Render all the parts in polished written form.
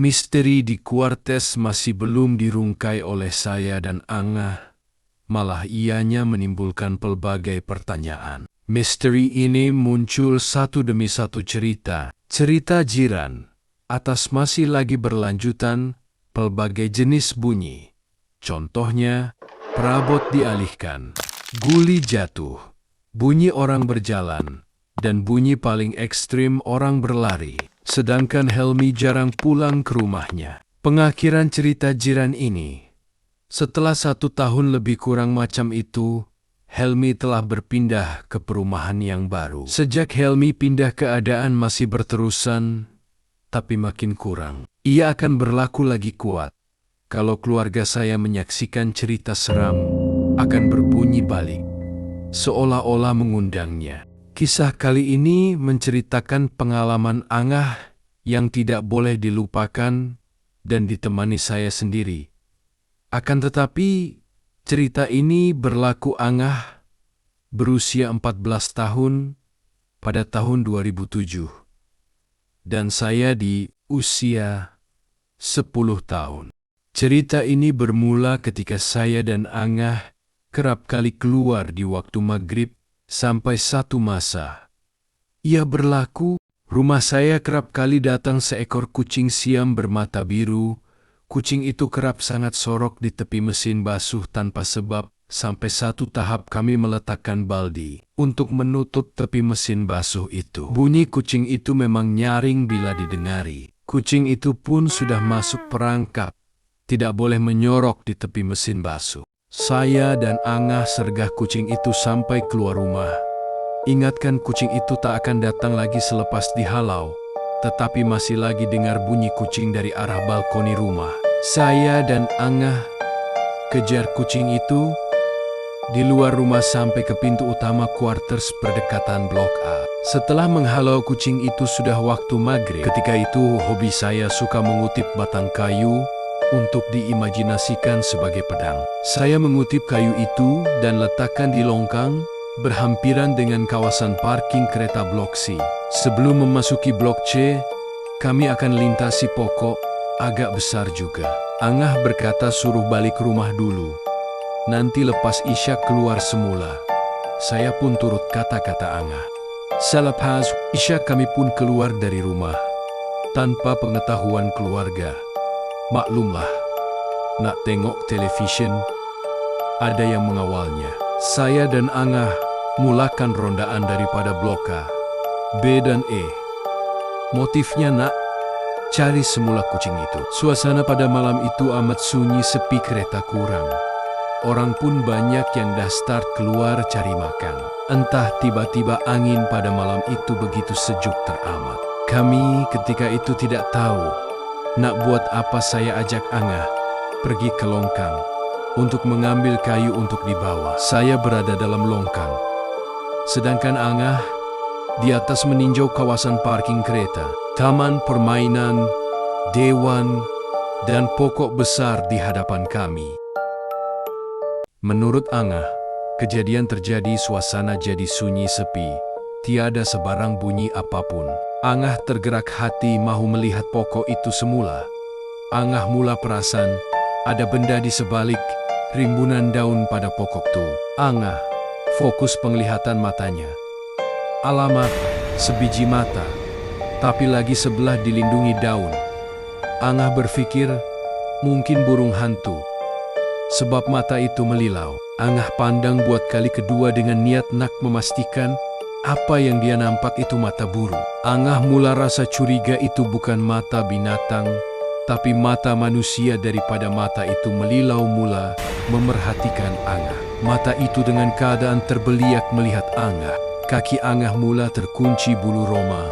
Misteri di Quartz masih belum dirungkai oleh saya dan Angah, malah ianya menimbulkan pelbagai pertanyaan. Misteri ini muncul satu demi satu cerita jiran, atas masih lagi berlanjutan, pelbagai jenis bunyi. Contohnya, perabot dialihkan, guli jatuh, bunyi orang berjalan, dan bunyi paling ekstrim orang berlari. Sedangkan Helmi jarang pulang ke rumahnya. Pengakhiran cerita jiran ini. Setelah 1 tahun lebih kurang macam itu, Helmi telah berpindah ke perumahan yang baru. Sejak Helmi pindah, keadaan masih berterusan, tapi makin kurang. Ia akan berlaku lagi kuat. Kalau keluarga saya menyaksikan cerita seram, akan berbunyi balik, seolah-olah mengundangnya. Kisah kali ini menceritakan pengalaman Angah yang tidak boleh dilupakan dan ditemani saya sendiri. Akan tetapi, cerita ini berlaku Angah berusia 14 tahun pada tahun 2007 dan saya di usia 10 tahun. Cerita ini bermula ketika saya dan Angah kerap kali keluar di waktu maghrib. Sampai satu masa, ia berlaku, rumah saya kerap kali datang seekor kucing siam bermata biru. Kucing itu kerap sangat sorok di tepi mesin basuh tanpa sebab, sampai satu tahap kami meletakkan baldi untuk menutup tepi mesin basuh itu. Bunyi kucing itu memang nyaring bila didengari. Kucing itu pun sudah masuk perangkap, tidak boleh menyorok di tepi mesin basuh. Saya dan Angah sergah kucing itu sampai keluar rumah. Ingatkan kucing itu tak akan datang lagi selepas dihalau, tetapi masih lagi dengar bunyi kucing dari arah balkoni rumah. Saya dan Angah kejar kucing itu di luar rumah sampai ke pintu utama quarters berdekatan Blok A. Setelah menghalau kucing itu sudah waktu maghrib. Ketika itu hobi saya suka mengutip batang kayu untuk diimajinasikan sebagai pedang. Saya mengutip kayu itu dan letakkan di longkang berhampiran dengan kawasan parking kereta Blok C. Sebelum memasuki Blok C, kami akan lintasi pokok agak besar juga. Angah berkata suruh balik rumah dulu. Nanti lepas isya keluar semula. Saya pun turut kata-kata Angah. Selepas isya kami pun keluar dari rumah tanpa pengetahuan keluarga. Maklumlah, nak tengok televisyen, ada yang mengawalnya. Saya dan Angah mulakan rondaan daripada Blok A, B dan E. Motifnya nak cari semula kucing itu. Suasana pada malam itu amat sunyi, sepi, kereta kurang. Orang pun banyak yang dah start keluar cari makan. Entah tiba-tiba angin pada malam itu begitu sejuk teramat. Kami ketika itu tidak tahu nak buat apa. Saya ajak Angah pergi ke longkang untuk mengambil kayu untuk dibawa. Saya berada dalam longkang, sedangkan Angah di atas meninjau kawasan parking kereta, taman permainan, dewan, dan pokok besar di hadapan kami. Menurut Angah, kejadian terjadi suasana jadi sunyi sepi, tiada sebarang bunyi apapun. Angah tergerak hati mahu melihat pokok itu semula. Angah mula perasan ada benda di sebalik rimbunan daun pada pokok itu. Angah fokus penglihatan matanya. Alamak, sebiji mata, tapi lagi sebelah dilindungi daun. Angah berpikir mungkin burung hantu, sebab mata itu melilau. Angah pandang buat kali kedua dengan niat nak memastikan apa yang dia nampak itu mata burung. Angah mula rasa curiga itu bukan mata binatang, tapi mata manusia. Daripada mata itu melilau mula memerhatikan Angah. Mata itu dengan keadaan terbeliak melihat Angah. Kaki Angah mula terkunci bulu roma.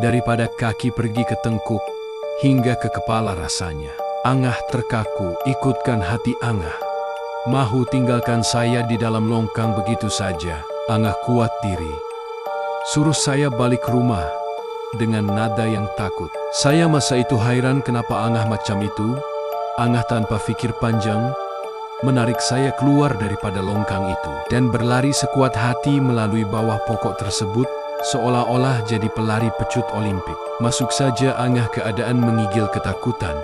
Daripada kaki pergi ke tengkuk hingga ke kepala rasanya. Angah terkaku, ikutkan hati Angah. Mahu tinggalkan saya di dalam longkang begitu saja. Angah kuat diri. Suruh saya balik rumah dengan nada yang takut. Saya masa itu hairan kenapa Angah macam itu. Angah tanpa fikir panjang menarik saya keluar daripada longkang itu dan berlari sekuat hati melalui bawah pokok tersebut seolah-olah jadi pelari pecut Olimpik. Masuk saja Angah keadaan mengigil ketakutan.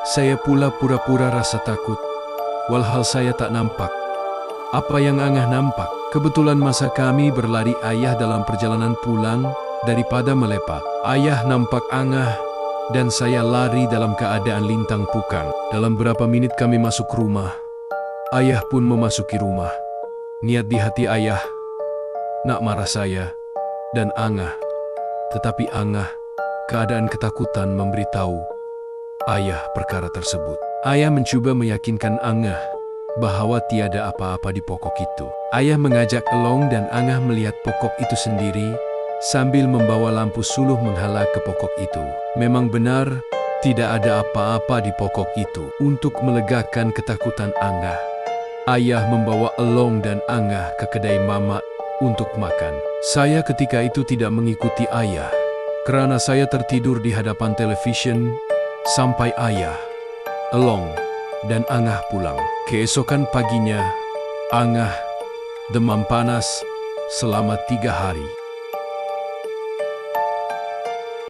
Saya pula pura-pura rasa takut, walhal saya tak nampak. Apa yang Angah nampak? Kebetulan masa kami berlari ayah dalam perjalanan pulang daripada Melepa. Ayah nampak Angah dan saya lari dalam keadaan lintang pukang. Dalam berapa menit kami masuk rumah. Ayah pun memasuki rumah. Niat di hati ayah nak marah saya dan Angah. Tetapi Angah, keadaan ketakutan memberitahu ayah perkara tersebut. Ayah mencoba meyakinkan Angah bahwa tiada apa-apa di pokok itu. Ayah mengajak Elong dan Angah melihat pokok itu sendiri sambil membawa lampu suluh menghala ke pokok itu. Memang benar, tidak ada apa-apa di pokok itu. Untuk melegakan ketakutan Angah, ayah membawa Elong dan Angah ke kedai Mama untuk makan. Saya ketika itu tidak mengikuti ayah, karena saya tertidur di hadapan televisyen sampai ayah, Elong, dan Angah pulang. Keesokan paginya, Angah demam panas selama 3 hari.